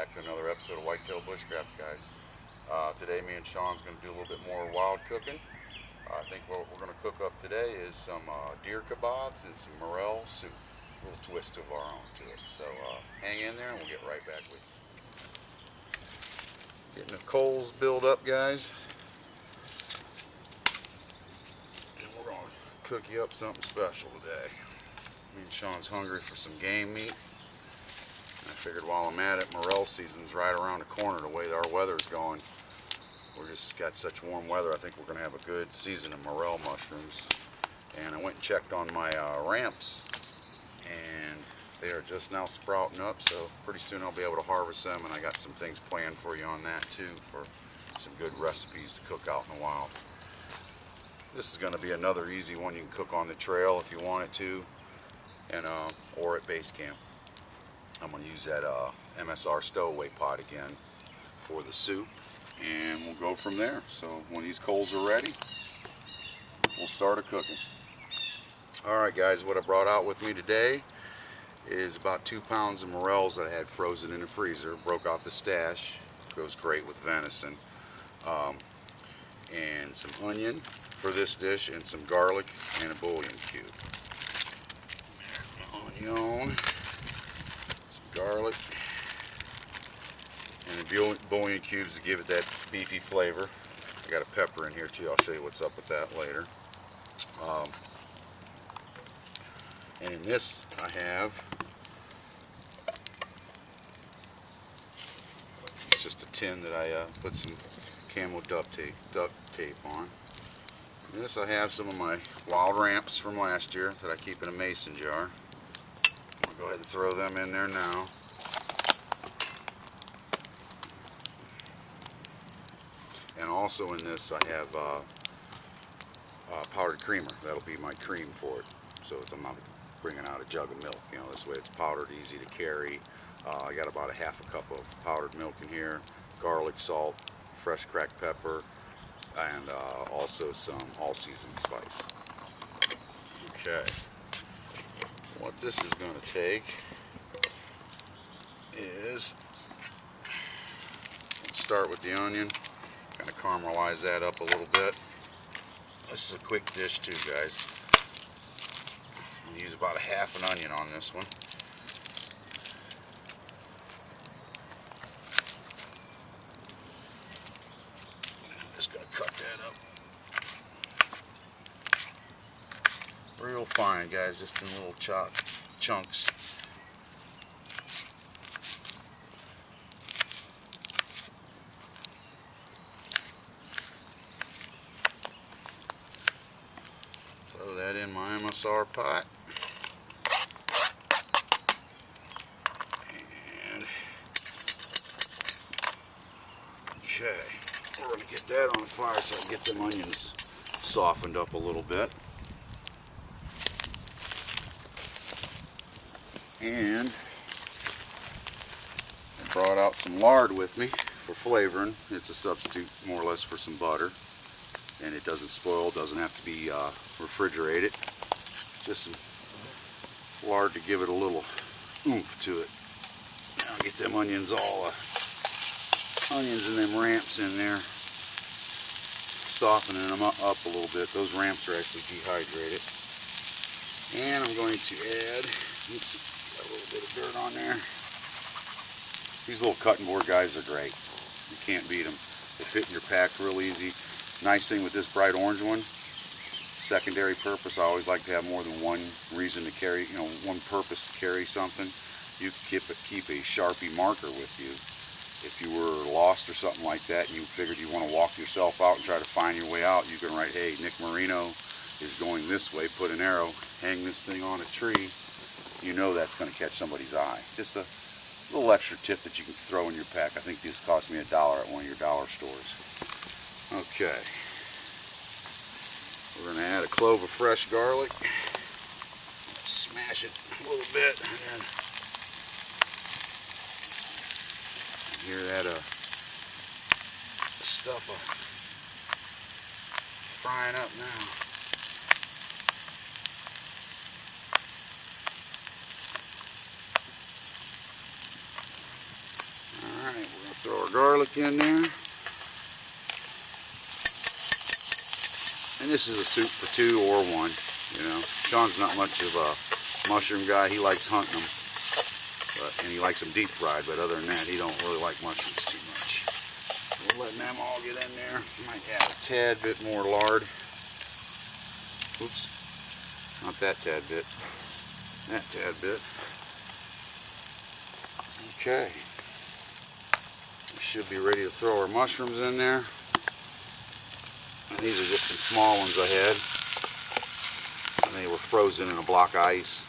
back to another episode of Whitetail Bushcraft, guys. Today me and Sean's going to do a little bit more wild cooking. I think what we're going to cook up today is some deer kebabs and some morel soup. A little twist of our own to it. So hang in there and we'll get right back with you. Getting the coals built up, guys. And we're going to cook you up something special today. Me and Sean's hungry for some game meat. I figured while I'm at it, morel season's right around the corner the way our weather's going. We just got such warm weather, I think we're going to have a good season of morel mushrooms. And I went and checked on my ramps, and they are just now sprouting up, so pretty soon I'll be able to harvest them, and I got some things planned for you on that too, for some good recipes to cook out in the wild. This is going to be another easy one you can cook on the trail if you wanted to, and or at base camp. I'm going to use that MSR stowaway pot again for the soup, and we'll go from there. So when these coals are ready, we'll start a cooking. Alright guys, what I brought out with me today is about 2 pounds of morels that I had frozen in the freezer. Broke out the stash, goes great with venison. And some onion for this dish, and some garlic, and a bouillon cube. Onion, garlic, and the bouillon cubes to give it that beefy flavor. I got a pepper in here too. I'll show you what's up with that later. And in this I have, it's just a tin that I put some camo duct tape on. In this I have some of my wild ramps from last year that I keep in a mason jar. Go ahead and throw them in there now. And also in this I have powdered creamer. That'll be my cream for it. So I'm not bringing out a jug of milk. You know, this way it's powdered, easy to carry. I got about a half a cup of powdered milk in here, garlic, salt, fresh cracked pepper, and also some all-season spice. Okay. What this is going to take is, let's start with the onion, kind of caramelize that up a little bit. This is a quick dish too, guys. I'm use about a half an onion on this one. I'm just going to cut that up real fine, guys, just in little chunks. Throw that in my MSR pot. And okay, we're going to get that on the fire so I can get them onions softened up a little bit. And I brought out some lard with me for flavoring. It's a substitute more or less for some butter, and it doesn't spoil, doesn't have to be refrigerated. Just some lard to give it a little oomph to it. Now get them onions onions and them ramps in there, softening them up a little bit. Those ramps are actually dehydrated. And I'm going to add, oops, got a little bit of dirt on there. These little cutting board guys are great. You can't beat them. They fit in your pack real easy. Nice thing with this bright orange one, secondary purpose. I always like to have more than one reason to carry, you know, one purpose to carry something. You can keep a Sharpie marker with you. If you were lost or something like that and you figured you want to walk yourself out and try to find your way out, you can write, hey, Nick Marino is going this way, put an arrow, hang this thing on a tree. You know that's going to catch somebody's eye. Just a little extra tip that you can throw in your pack. I think this cost me $1 at one of your dollar stores. Okay. We're going to add a clove of fresh garlic. Smash it a little bit. And then hear that stuff frying up now. Throw our garlic in there. And this is a soup for two or one. You know, Sean's not much of a mushroom guy. He likes hunting them, and he likes them deep fried. But other than that, he don't really like mushrooms too much. We're letting them all get in there. Might add a tad bit more lard. Oops, not that tad bit. That tad bit. Okay. We should be ready to throw our mushrooms in there. And these are just some small ones I had. And they were frozen in a block of ice.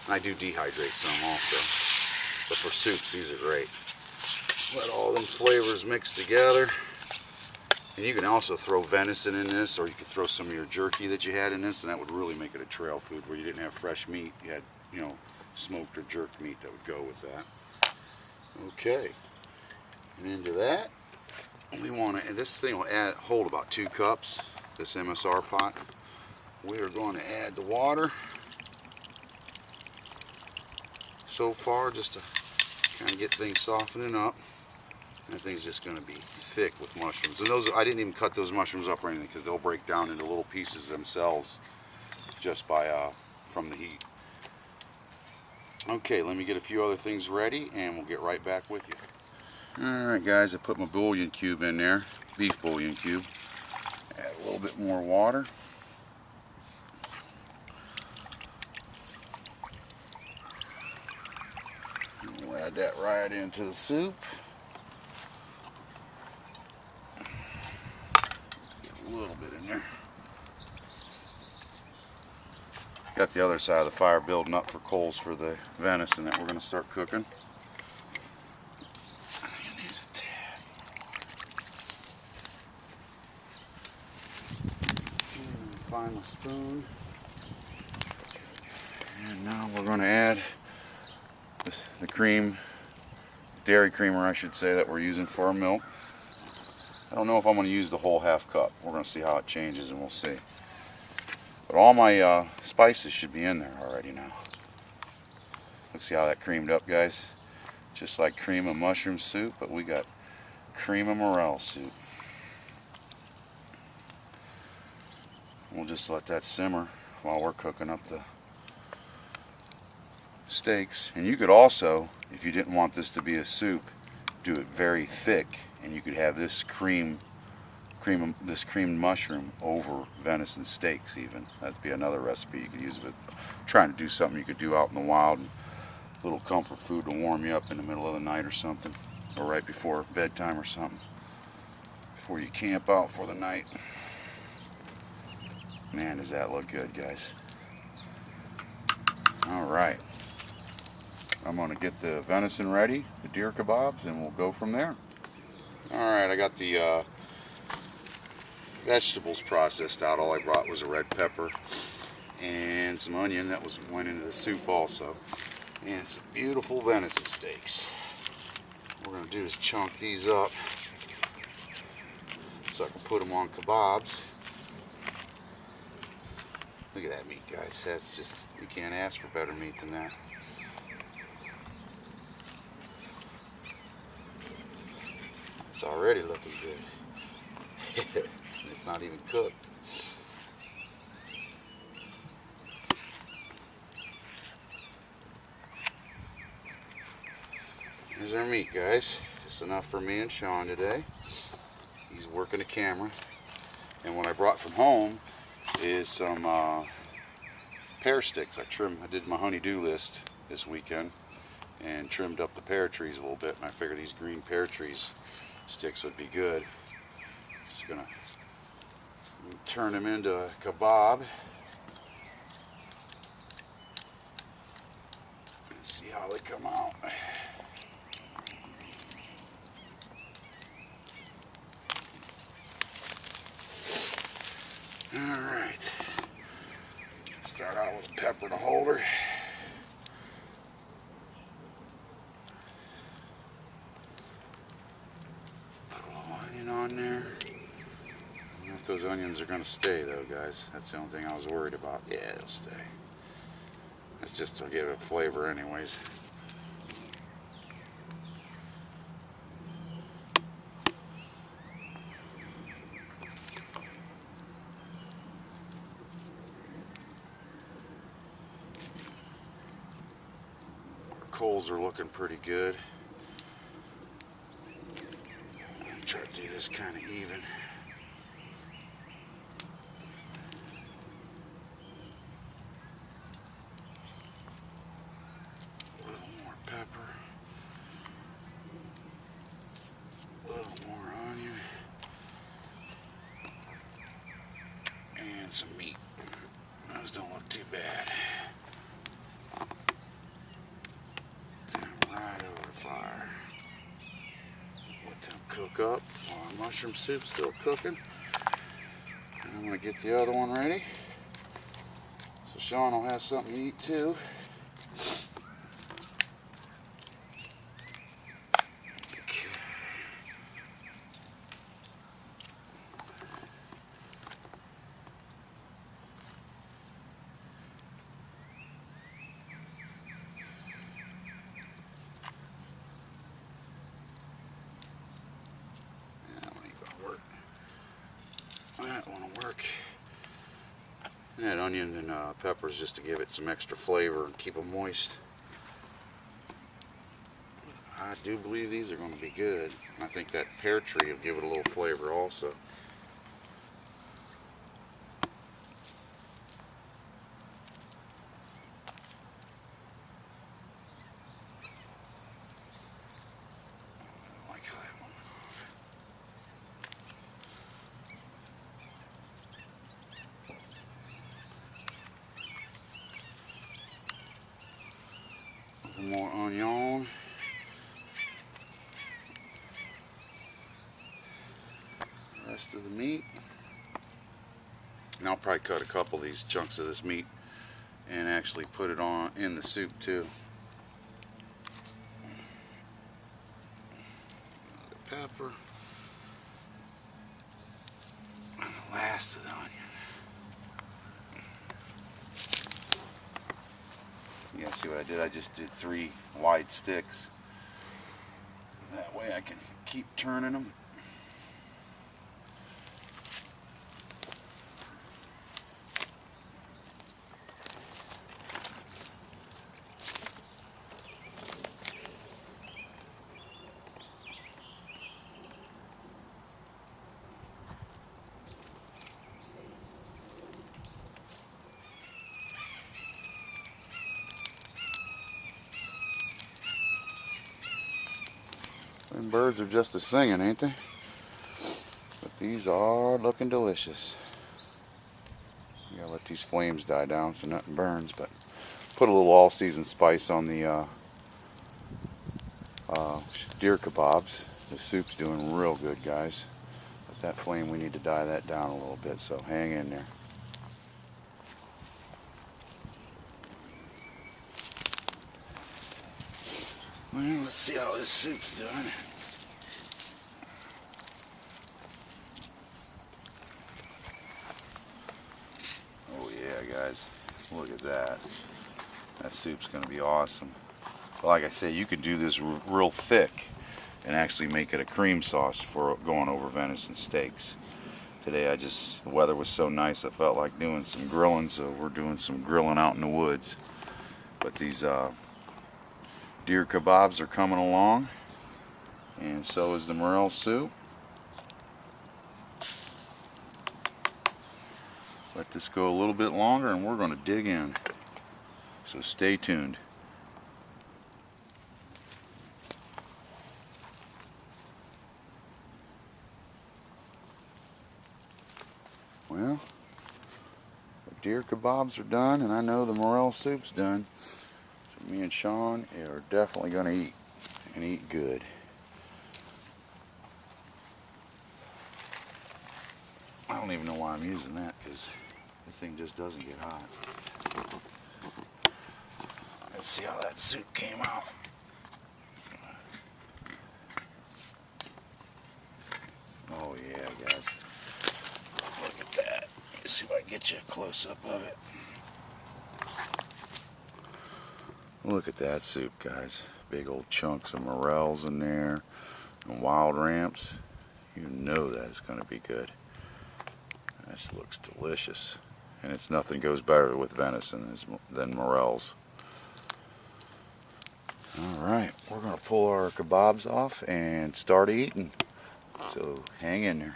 And I do dehydrate some also. But for soups, these are great. Let all them flavors mix together. And you can also throw venison in this, or you could throw some of your jerky that you had in this, and that would really make it a trail food where you didn't have fresh meat. You had, you know, smoked or jerked meat that would go with that. Okay. And into that, we want to, and this thing will hold about 2 cups, this MSR pot. We are going to add the water so far just to kind of get things softening up. That thing's just going to be thick with mushrooms. And those, I didn't even cut those mushrooms up or anything because they'll break down into little pieces themselves just by from the heat. Okay, let me get a few other things ready and we'll get right back with you. Alright guys, I put my bouillon cube in there, beef bouillon cube. Add a little bit more water. And we'll add that right into the soup. Get a little bit in there. Got the other side of the fire building up for coals for the venison that we're going to start cooking. Find my spoon. And now we're going to add the cream, dairy creamer I should say, that we're using for our milk. I don't know if I'm going to use the whole half cup. We're going to see how it changes and we'll see. But all my spices should be in there already now. Let's see how that creamed up, guys. Just like cream of mushroom soup, but we got cream of morel soup. We'll just let that simmer while we're cooking up the steaks. And you could also, if you didn't want this to be a soup, do it very thick, and you could have this creamed mushroom over venison steaks even. That'd be another recipe you could use. But trying to do something you could do out in the wild, and a little comfort food to warm you up in the middle of the night or something, or right before bedtime or something, before you camp out for the night. Man, does that look good, guys. Alright, I'm going to get the venison ready, the deer kebabs, and we'll go from there. Alright, I got the vegetables processed out. All I brought was a red pepper and some onion that went into the soup also, and some beautiful venison steaks. What we're going to do is chunk these up so I can put them on kebabs. Look at that meat, guys. That's just, you can't ask for better meat than that. It's already looking good. It's not even cooked. Here's our meat, guys. Just enough for me and Sean today. He's working the camera. And what I brought from home is some pear sticks. I did my honey-do list this weekend and trimmed up the pear trees a little bit, and I figured these green pear trees sticks would be good. Just gonna turn them into a kebab and see how they come out. Alright, start out with a pepper to holder. Put a little onion on there. I don't know if those onions are going to stay though, guys. That's the only thing I was worried about. Yeah, they'll stay. It's just to give it flavor anyways. coals are looking pretty good. Try to do this kind of even. A little more pepper. A little more onion. And some meat. Those don't look too bad. Right over the fire. Let them cook up while our mushroom soup's still cooking. And I'm going to get the other one ready. So Sean will have something to eat too. That one will work. And that onion and peppers just to give it some extra flavor and keep them moist. I do believe these are going to be good. I think that pear tree will give it a little flavor also. More onion. Rest of the meat. And I'll probably cut a couple of these chunks of this meat and actually put it on in the soup too. The pepper. And the last of the onion. You guys see what I did? I just did 3 wide sticks. That way I can keep turning them. Them birds are just a singing, ain't they? But these are looking delicious. You gotta let these flames die down so nothing burns, but put a little all-season spice on the deer kebabs. The soup's doing real good, guys. But that flame, we need to die that down a little bit, so hang in there. Well, let's see how this soup's doing. Oh yeah, guys, look at that. That soup's going to be awesome. But like I said, you could do this real thick and actually make it a cream sauce for going over venison steaks. Today the weather was so nice I felt like doing some grilling, so we're doing some grilling out in the woods. But these deer kebabs are coming along, and so is the morel soup. Let this go a little bit longer and we're going to dig in, so stay tuned. Well, the deer kebabs are done, and I know the morel soup's done. So me and Sean are definitely going to eat, and eat good. I don't even know why I'm using that, because this thing just doesn't get hot. Let's see how that soup came out. Oh yeah, guys. Look at that. Let's see if I can get you a close-up of it. Look at that soup, guys. Big old chunks of morels in there and wild ramps. You know that's going to be good. This looks delicious. And nothing goes better with venison than morels. Alright, we're going to pull our kebabs off and start eating. So hang in there.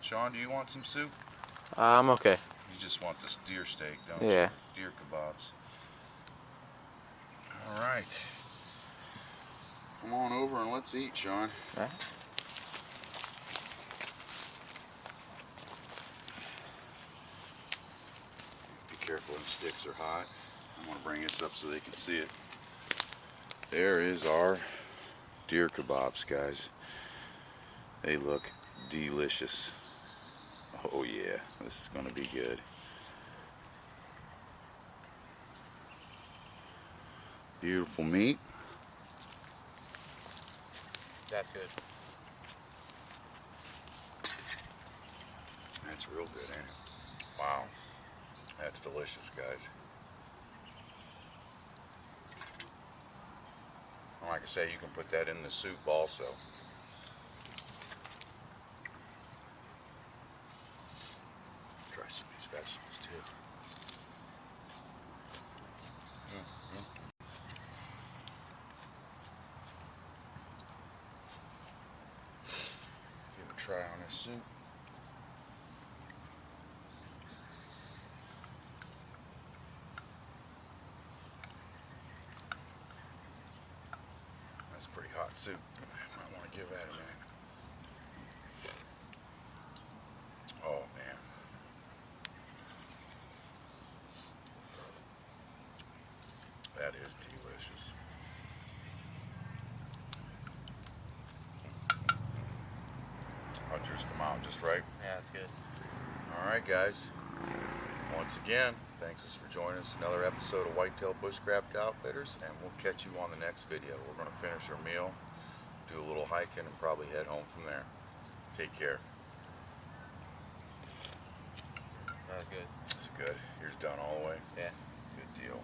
Sean, do you want some soup? I'm okay. You just want this deer steak, don't Yeah. you? Deer kebabs. Alright. Come on over and let's eat, Sean. Right. Be careful, them sticks are hot. I'm going to bring this up so they can see it. There is our deer kebabs, guys. They look delicious. Oh yeah, this is going to be good. Beautiful meat. That's good. That's real good, ain't it? Wow. That's delicious, guys. And like I say, you can put that in the soup also. Try some of these vegetables too. Give it a try on this soup. That's pretty hot soup. Might want to give that a minute. Oh man. That is delicious. How'd yours come out? Just right? Yeah, that's good. Alright guys. Once again, thanks for joining us in another episode of Whitetail Bushcraft Outfitters, and we'll catch you on the next video. We're going to finish our meal, do a little hiking, and probably head home from there. Take care. That was good. It's good. Yours done all the way? Yeah. Good deal.